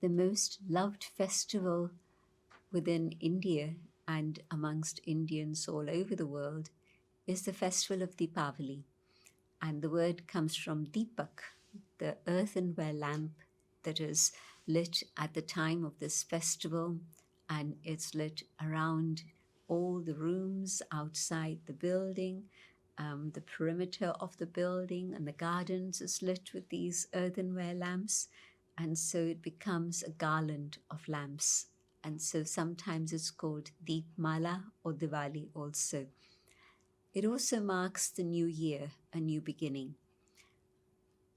the most loved festival within India and amongst Indians all over the world is the festival of Deepavali. And the word comes from Deepak, the earthenware lamp that is lit at the time of this festival, and it's lit around all the rooms outside the building. The perimeter of the building and the gardens is lit with these earthenware lamps, and so it becomes a garland of lamps. And so sometimes it's called Deep Mala or Diwali also. It also marks the new year, a new beginning.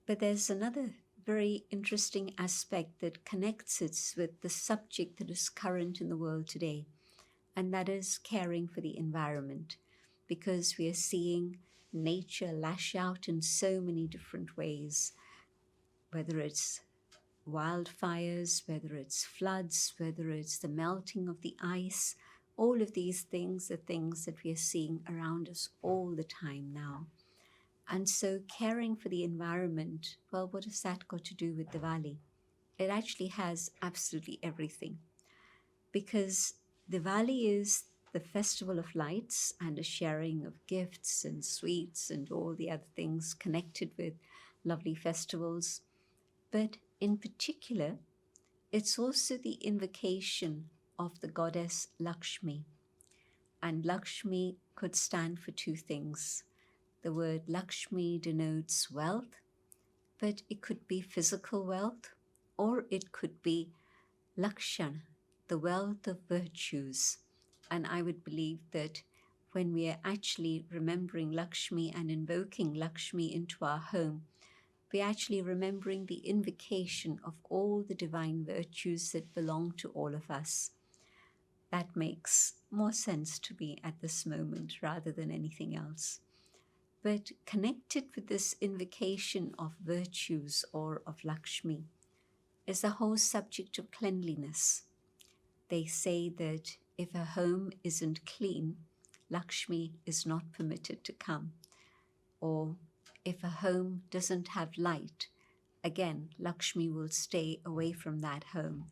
But there's another very interesting aspect that connects it with the subject that is current in the world today, and that is caring for the environment, because we are seeing nature lash out in so many different ways, whether it's wildfires, whether it's floods, whether it's the melting of the ice. All of these things are things that we are seeing around us all the time now. And so caring for the environment, well, what has that got to do with Diwali? It actually has absolutely everything, because Diwali is the festival of lights and a sharing of gifts and sweets and all the other things connected with lovely festivals. But in particular, it's also the invocation of the goddess Lakshmi. And Lakshmi could stand for two things. The word Lakshmi denotes wealth, but it could be physical wealth, or it could be Lakshan, the wealth of virtues. And I would believe that when we are actually remembering Lakshmi and invoking Lakshmi into our home, we're actually remembering the invocation of all the divine virtues that belong to all of us. That makes more sense to me at this moment rather than anything else. But connected with this invocation of virtues or of Lakshmi is the whole subject of cleanliness. They say that if a home isn't clean, Lakshmi is not permitted to come. Or if a home doesn't have light, again, Lakshmi will stay away from that home.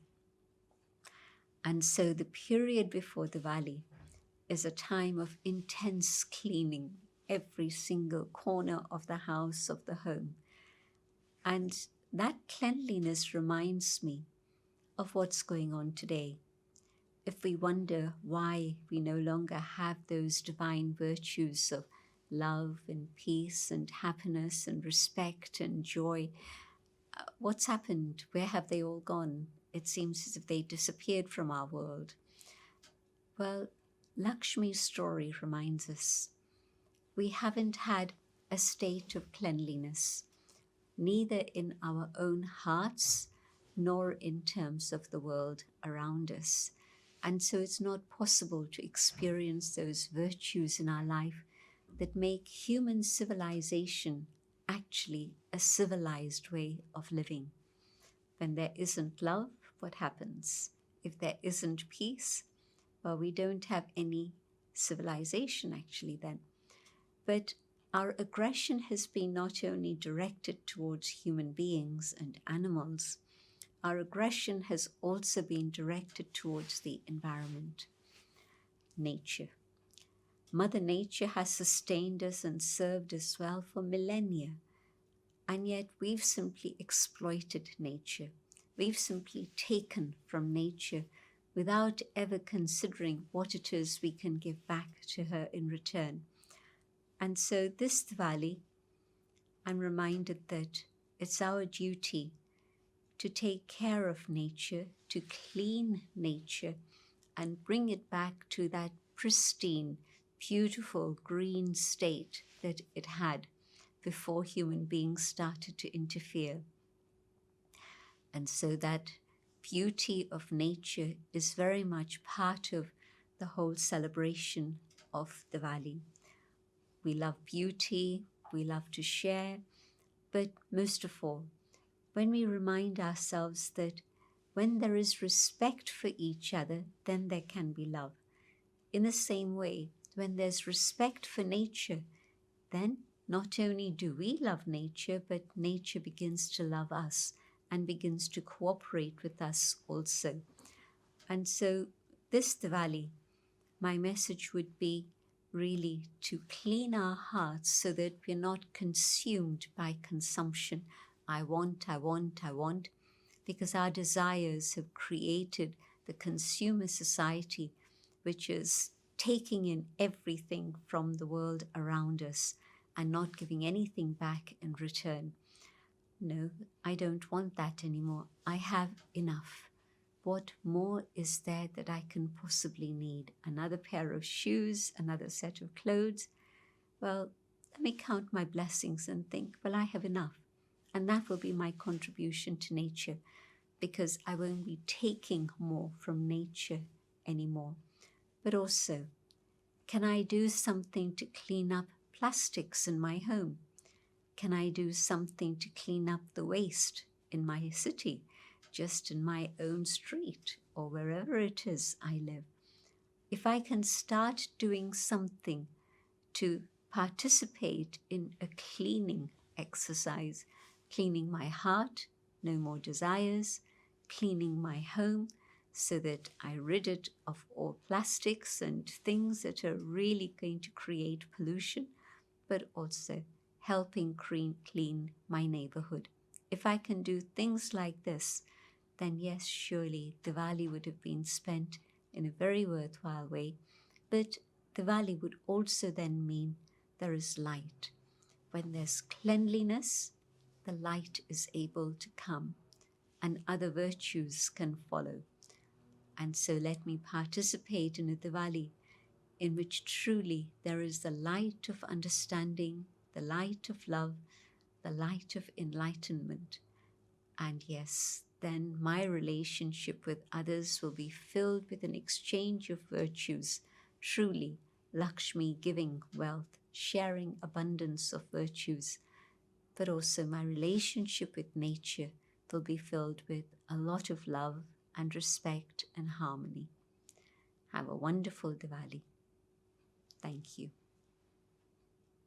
And so the period before Diwali is a time of intense cleaning, every single corner of the house, of the home. And that cleanliness reminds me of what's going on today. If we wonder why we no longer have those divine virtues of love and peace and happiness and respect and joy, what's happened? Where have they all gone? It seems as if they disappeared from our world. Well, Lakshmi's story reminds us we haven't had a state of cleanliness, neither in our own hearts nor in terms of the world around us. And so it's not possible to experience those virtues in our life that make human civilization actually a civilized way of living. When there isn't love, what happens? If there isn't peace, well, we don't have any civilization actually then. But our aggression has been not only directed towards human beings and animals, our aggression has also been directed towards the environment, nature. Mother Nature has sustained us and served us well for millennia, and yet we've simply exploited nature. We've simply taken from nature without ever considering what it is we can give back to her in return. And so this Diwali, I'm reminded that it's our duty to take care of nature, to clean nature, and bring it back to that pristine, beautiful green state that it had before human beings started to interfere. And so that beauty of nature is very much part of the whole celebration of Diwali. We love beauty, we love to share, but most of all, when we remind ourselves that when there is respect for each other, then there can be love. In the same way, when there's respect for nature, then not only do we love nature, but nature begins to love us. and begins to cooperate with us also. And so, this Diwali, my message would be really to clean our hearts so that we're not consumed by consumption. I want, I want, I want, because our desires have created the consumer society, which is taking in everything from the world around us and not giving anything back in return. No, I don't want that anymore. I have enough. What more is there that I can possibly need? Another pair of shoes, another set of clothes? Well, let me count my blessings and think, well, I have enough. And that will be my contribution to nature, because I won't be taking more from nature anymore. But also, can I do something to clean up plastics in my home? Can I do something to clean up the waste in my city, just in my own street or wherever it is I live? If I can start doing something to participate in a cleaning exercise, cleaning my heart, no more desires, cleaning my home so that I rid it of all plastics and things that are really going to create pollution, but also helping clean my neighborhood. If I can do things like this, then yes, surely Diwali would have been spent in a very worthwhile way. But Diwali would also then mean there is light. When there's cleanliness, the light is able to come and other virtues can follow. And so let me participate in a Diwali in which truly there is the light of understanding, the light of love, the light of enlightenment. And yes, then my relationship with others will be filled with an exchange of virtues, truly Lakshmi giving wealth, sharing abundance of virtues. But also my relationship with nature will be filled with a lot of love and respect and harmony. Have a wonderful Diwali. Thank you.